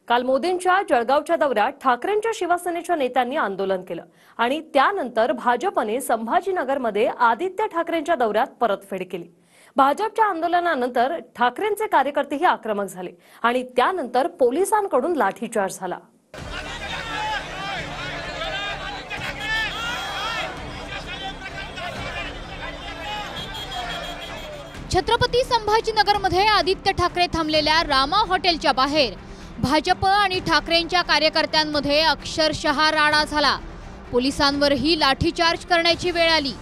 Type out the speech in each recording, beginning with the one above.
काल मोदींच्या जळगावच्या दौऱ्यात ठाकरेंच्या शिवसेनेच्या नेत्यांनी आंदोलन केलं आणि त्यानंतर भाजपने संभाजीनगरमध्ये आदित्य ठाकरेंच्या दौऱ्यात परतफेड केली। भाजपच्या आंदोलनानंतर ठाकरेंचे कार्यकर्तेही आक्रमक झाले आणि त्यानंतर पोलिसांकडून लाठीचार्ज झाला। छत्रपती संभाजीनगरमध्ये आदित्य ठाकरे थांबलेल्या रामा हॉटेलच्या बाहेर भाजप आणि ठाकरेंच्या कार्यकर्त्यांमध्ये अक्षरशः राडा झाला। पोलिसांवरही लाठीचार्ज करण्याची वेळ आली।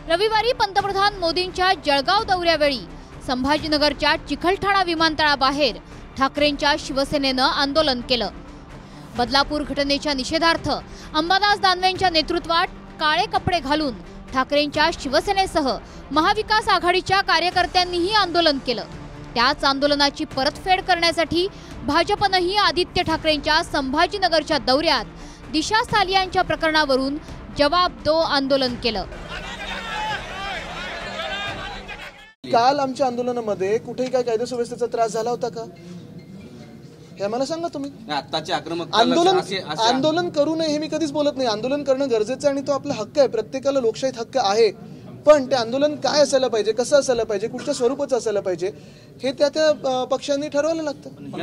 रविवारी पंतप्रधान मोदींच्या जळगाव दौऱ्यावेळी संभाजीनगरच्या चिखलठाणा विमानतळाबाहेर ठाकरेंच्या शिवसेनेनं आंदोलन केलं। बदलापूर घटनेच्या निषेधार्थ अंबादास दानवेंच्या नेतृत्वात काळे कपडे घालून ठाकरेंच्या शिवसेनेसह महाविकास आघाडीच्या कार्यकर्त्यांनीही आंदोलन केलं। त्याच आंदोलनाची परतफेड करण्यासाठी भाजपनेही आदित्य ठाकरेंच्या संभाजीनगरच्या दौऱ्यात दिशा सालियांच्या प्रकरणावरून जवाब दो आंदोलन केलं। काल आमच्या आंदोलनामध्ये कुठेही काय कायदा सुव्यवस्थेचा त्रास झाला होता का हे मला सांगा तुम्ही। आत्ताचे आक्रमक आंदोलन करू नये हे मी कधीच बोलत नाही। आंदोलन करणं गरजेचं आणि तो आपला हक्क आहे, प्रत्येकाला लोकशाहीत हक्क आहे। पण ते आंदोलन काय असायला पाहिजे, कसं असायला पाहिजे, कुठच्या स्वरूपाचं असायला पाहिजे हे त्या पक्षांनी ठरवायला लागतं।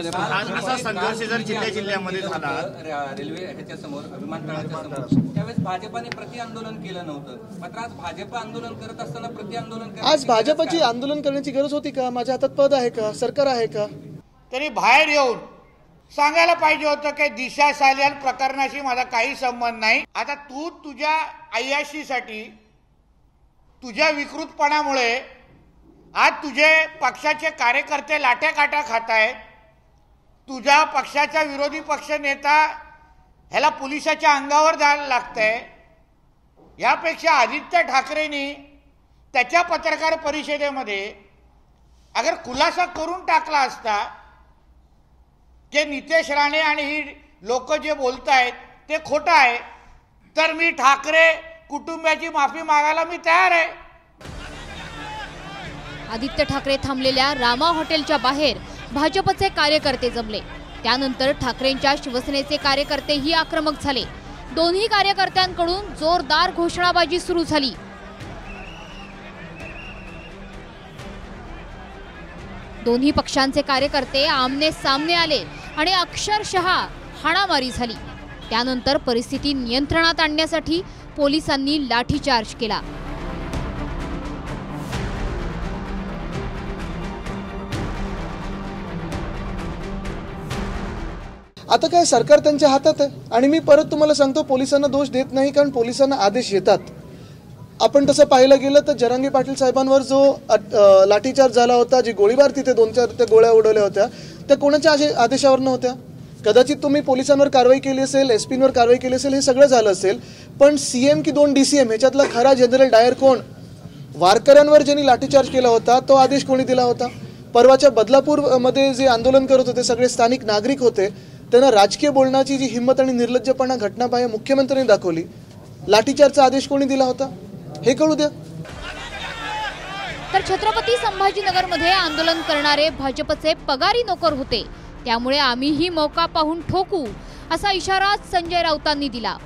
असा संघर्ष जर जिल्ह्यामध्ये झाला रेल्वे ह्याच्या समोर विमानतळाच्या समोर त्यावेळेस भाजपाने प्रति आंदोलन केलं नव्हतं, मात्र आज भाजप आंदोलन करत असताना प्रति आंदोलन आज भाजपची आंदोलन करण्याची गरज होती का? माझ्या हातात पद आहे का, सरकार आहे का? तरी बाहेर येऊन सांगायला पाहिजे होतं की दिशा सालियान प्रकरणाशी माझा काही संबंध नाही। आता तू तुझ्या अय्याशीसाठी तुझ्या विकृतपणामुळे आज तुझे पक्षाचे कार्यकर्ते लाट्या काट्या खात आहेत। तुझ्या पक्षाचा विरोधी पक्ष नेता ह्याला पोलिसाच्या अंगावर जायला लागतंय। यापेक्षा आदित्य ठाकरेंनी त्याच्या पत्रकार परिषदेमध्ये अगर खुलासा करून टाकला असता की नितेश राणे आणि ही लोक जे बोलतायत ते खोटं आहे, तर मी ठाकरे कुटुंबाची माफी मागायला मी तयार आहे। आदित्य ठाकरे थांबलेल्या रामा हॉटेलच्या बाहेर भाजपचे कार्यकर्ते जमले। त्यानंतर ठाकरेंच्या शिवसेनेचे कार्यकर्तेही आक्रमक झाले। दोन्ही कार्यकर्त्यांकडून जोरदार घोषणाबाजी सुरू झाली। दोन्ही पक्षांचे कार्यकर्ते आमने सामने आले आणि अक्षरशः हाणामारी झाली। त्यानंतर परिस्थिती नियंत्रणात आणण्यासाठी पोलिसांनी लाठीचार्ज केला। आता काय सरकार त्यांच्या हातात आहे आणि मी परत तुम्हाला सांगतो पोलिसांना दोष देत नाही, कारण पोलिसांना आदेश येतात। आपण तसं पाहायला गेलं तर जरांगे पाटील साहेबांवर जो लाठीचार्ज झाला होता, जी गोळीबार तिथे 2-4 गोळ्या उडवल्या होत्या, त्या कोणाच्या आदेशावर नव्हत्या। कदाचित तुम्ही पोलिसांवर कारवाई केली असेल, एसपींवर कारवाई केली असेल, हे सगळं झालं असेल, पण सीएम की 2 डीसीएम ह्याच्यातला खरा जनरल डायर कोण? वारकऱ्यांवर ज्यांनी लाठीचार्ज केला होता तो आदेश कोणी दिला होता? परवाच्या बदलापूरमध्ये जे आंदोलन करत होते सगळे स्थानिक नागरिक होते, त्यांना राजकीय बोलण्याची जी हिंमत आणि निर्लज्जपणा घटनाबाह्य मुख्यमंत्र्यांनी दाखवली, लाठीचार्जचा आदेश कोणी दिला होता हे कळू द्या। तर छत्रपती संभाजीनगरमध्ये आंदोलन करणारे भाजपचे पगारी नोकर होते, त्यामुळे आम्हीही मौका पाहून ठोकू असा इशारा संजय राऊतांनी दिला।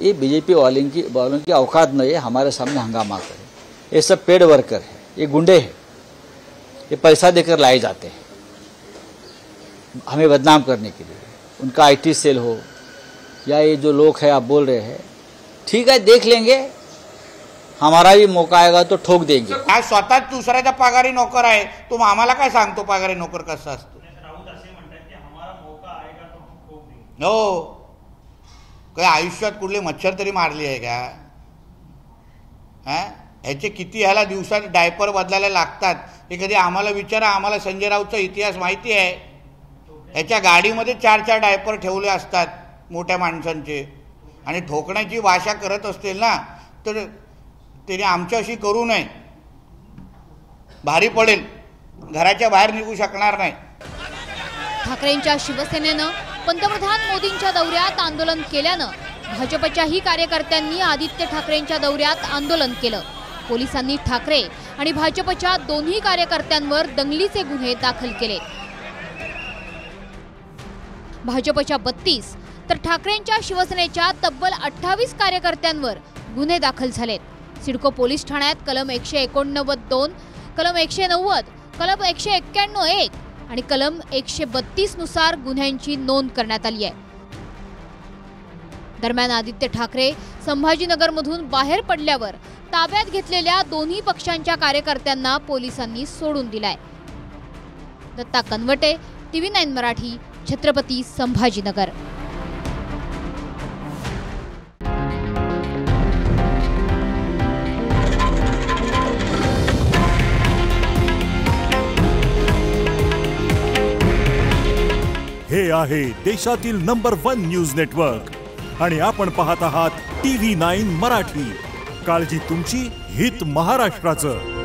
ये बीजेपी वालों की औकात नहीं है हमारे सामने हंगामा करे। ये सब पेड वर्कर है, ये गुंडे हैं, ये पैसा देकर लाए जाते हैं हमें बदनाम करने के लिए। उनका आईटी सेल हो या ये जो लोग हैं आप बोल रहे हैं, ठीक है देख लेंगे, हमारा भी मौका आएगा तो ठोक देंगे। आज स्वतः दुसऱ्याचा पगारी नोकर आहे, तुम आम्हाला काय सांगतो पगारी नोकर कसा असतो? हो, काय आयुष्यात कुठली मच्छर तरी मारली आहे का? ह्याचे किती ह्याला दिवसात डायपर बदलायला लागतात हे कधी आम्हाला विचारा। आम्हाला संजय राऊतचा इतिहास माहिती आहे। ह्याच्या गाडीमध्ये 4-4 डायपर ठेवले असतात मोठ्या माणसांचे, आणि ठोकण्याची भाषा करत असतील ना तर त्याने आमच्याशी करू नये, भारी पडेल, घराच्या बाहेर निघू शकणार नाही। ठाकरेंच्या शिवसेनेनं पंतप्रधान मोदींच्या दौऱ्यात आंदोलन केल्यानं भाजपच्याही कार्यकर्त्यांनी आदित्य ठाकरेंच्या दौऱ्यात आंदोलन केलं। पोलिसांनी ठाकरे आणि भाजपच्या दोन्ही कार्यकर्त्यांवर दंगलीचे गुन्हे दाखल केले। भाजपच्या 32 तर ठाकरेंच्या शिवसेनेच्या तब्बल 28 कार्यकर्त्यांवर गुन्हे दाखल झालेत. सिडको पोलीस ठाण्यात कलम 189(2), कलम 190, कलम 191(1) आणि कलम 132 नुसार गुन्ह्यांची नोंद करण्यात आली आहे. दरम्यान आदित्य ठाकरे संभाजीनगरमधून बाहेर पडल्यावर ताब्यात घेतलेल्या दोन्ही पक्षांच्या कार्यकर्त्यांना पोलिसांनी सोडून दिलाय. दत्ता कनवटे, TV9 मराठी, छत्रपती संभाजीनगर. हे आहे देशातील नंबर 1 न्यूज नेटवर्क आणि आपण पाहत आहात TV9 मराठी. काळजी तुमची, हित महाराष्ट्राचं.